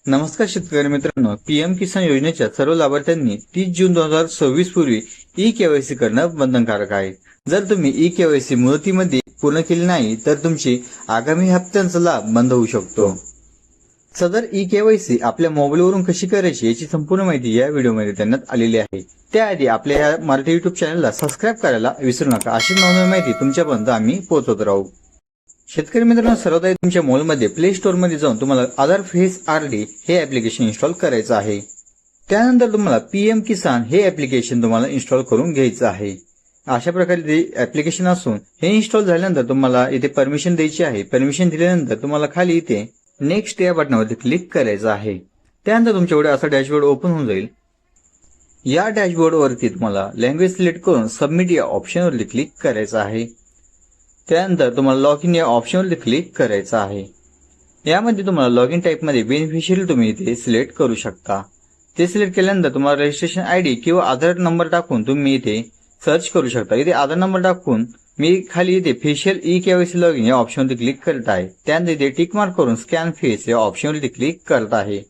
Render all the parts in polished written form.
नमस्कार शेतकरी मित्रांनो, पीएम किसान योजनेच्या सर्व लाभार्थ्यांनी 30 जून 2026 पूर्वी ई केवायसी करणं बंधनकारक आहे। जर तुम्ही ई केवायसी मुदतीमध्ये पूर्ण केली नाही तर तुमची आगामी हप्त्यांचा लाभ बंद होऊ शकतो। सदर ई केवायसी आपल्या मोबाईलवरून कशी करायची याची संपूर्ण माहिती या व्हिडिओमध्ये देण्यात आलेली आहे। त्याआधी आपल्या या मराठी युट्यूब चॅनलला सबस्क्राईब करायला विसरू नका। अशी नवनवीन माहिती तुमच्यापर्यंत आम्ही पोहोचवत राहू। शेतकरी मित्रांनो, सर्वदा तुमच्या मोबाईलमध्ये प्ले स्टोअर मध्ये जाऊन तुम्हाला आधार फेस आरडी हे ऍप्लिकेशन इन्स्टॉल करायचं आहे। त्यानंतर तुम्हाला पीएम किसान हे ऍप्लिकेशन तुम्हाला इन्स्टॉल करून घ्यायचं आहे। अशा प्रकारे ते ऍप्लिकेशन असून हे इन्स्टॉल झाल्यानंतर तुम्हाला इथे परमिशन द्यायची आहे। परमिशन दिल्यानंतर तुम्हाला खाली इथे नेक्स्ट या बटनावरती क्लिक करायचं आहे। त्यानंतर तुमच्याकडे असा डॅशबोर्ड ओपन होऊन जाईल। या डॅशबोर्ड वरती तुम्हाला लँग्वेज सिलेक्ट करून सबमिट या ऑप्शनवरती क्लिक करायचं आहे। त्यानंतर तुम्हाला लॉग इन या ऑप्शनवरती क्लिक करायचं आहे। यामध्ये तुम्हाला लॉग इन टाईप मध्ये बेनिफिशियरी तुम्ही इथे सिलेक्ट करू शकता। ते सिलेक्ट केल्यानंतर तुम्हाला रजिस्ट्रेशन आयडी किंवा आधार नंबर टाकून तुम्ही इथे सर्च करू शकता। इथे आधार नंबर टाकून मी खाली इथे facial e KYC log in या ऑप्शनवरती क्लिक करत आहे। त्यानंतर इथे टिक मार्क करून स्कॅन फेस या ऑप्शनवरती क्लिक करत आहे।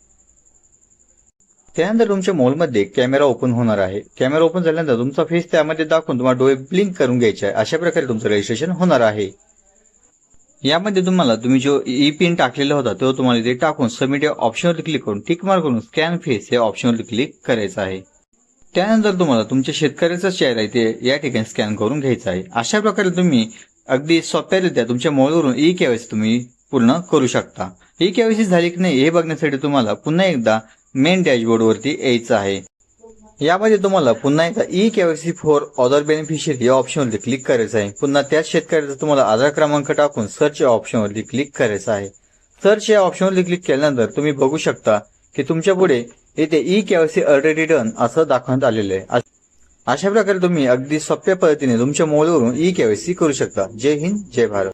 त्यानंतर तुमच्या मोबाईलमध्ये कॅमेरा ओपन होणार आहे। कॅमेरा ओपन झाल्यानंतर तुमचा फेस त्यामध्ये दाखवून तुम्हाला डोळे ब्लिंक करून घ्यायचे आहे। अशा प्रकारे तुमचं रजिस्ट्रेशन होणार आहे। यामध्ये तुम्ही जो ई पिन टाकलेला होता तो तुम्हाला इथे टाकून सबमिट या ऑप्शनवरती क्लिक करून टिक मार्क करून स्कॅन फेस या ऑप्शनवरती क्लिक करायचं आहे। त्यानंतर तुम्हाला तुमच्या शेतकऱ्याचा चेहरा इथे या ठिकाणी स्कॅन करून घ्यायचा आहे। अशा प्रकारे तुम्ही अगदी सोप्यारित्या तुमच्या मोबाईलवरून ई केवायसी तुम्ही पूर्ण करू शकता। ई केवायसी झाली की नाही हे बघण्यासाठी तुम्हाला पुन्हा एकदा मेन डॅशबोर्ड वरती यायचं आहे। यामध्ये तुम्हाला पुन्हा एकदा e KYC for other beneficiary या ऑप्शनवरती क्लिक करायचं आहे। पुन्हा त्याच शेतकऱ्याचा तुम्हाला आधार क्रमांक टाकून सर्च या ऑप्शनवरती क्लिक करायचं आहे। सर्च या ऑप्शनवरती क्लिक केल्यानंतर तुम्ही बघू शकता की तुमच्या पुढे इथे ई केवायसी ऑलरेडी डन असं दाखवण्यात आलेलं आहे। अशा प्रकारे तुम्ही अगदी सोप्या पद्धतीने तुमच्या मोबाईलवरून ई केवायसी करू शकता। जय हिंद, जय भारत।